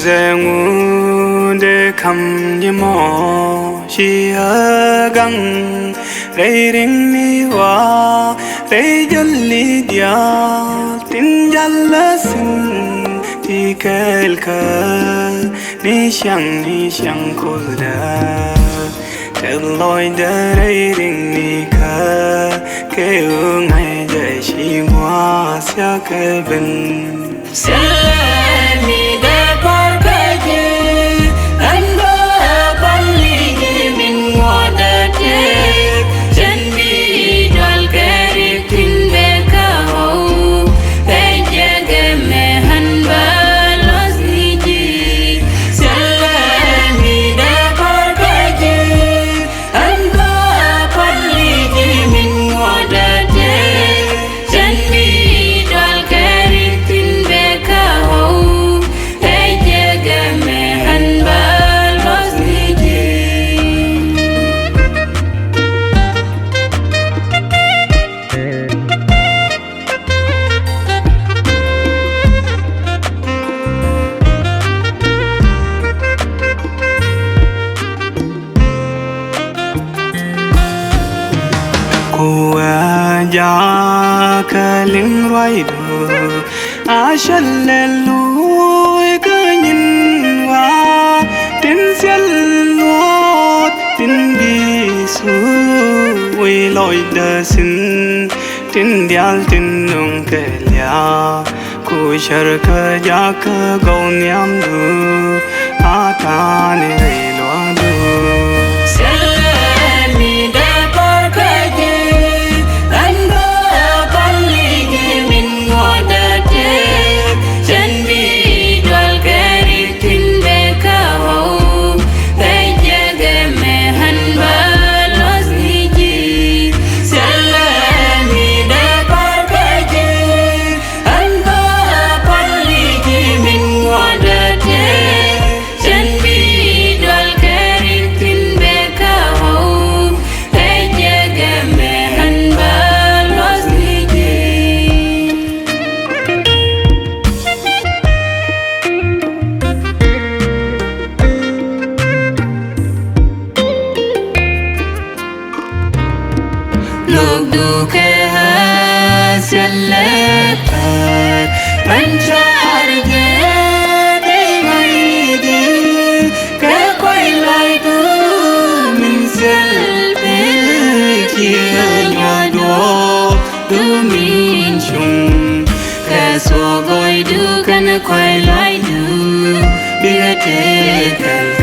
ngu de kham ye mo shi ha gang rei ring ni wa rei jal li dia tin jal la sin ti kel ka ni xiang ko da tel loi da rei ring ni ka ke u ngai dai shi moi sia ke ben ya ka ling roi du a shal le lui ka nhìn wa tin xian lo tin bi su wi loi da sin tin dial tin nong ke lia ku shar ka ya ka go niam du a ta ne lo du Look du ke hasil lepas mencari de mai de ke koi lai tu min selbe kia nyado tu min chung ke so goi du kan koi lai du biar te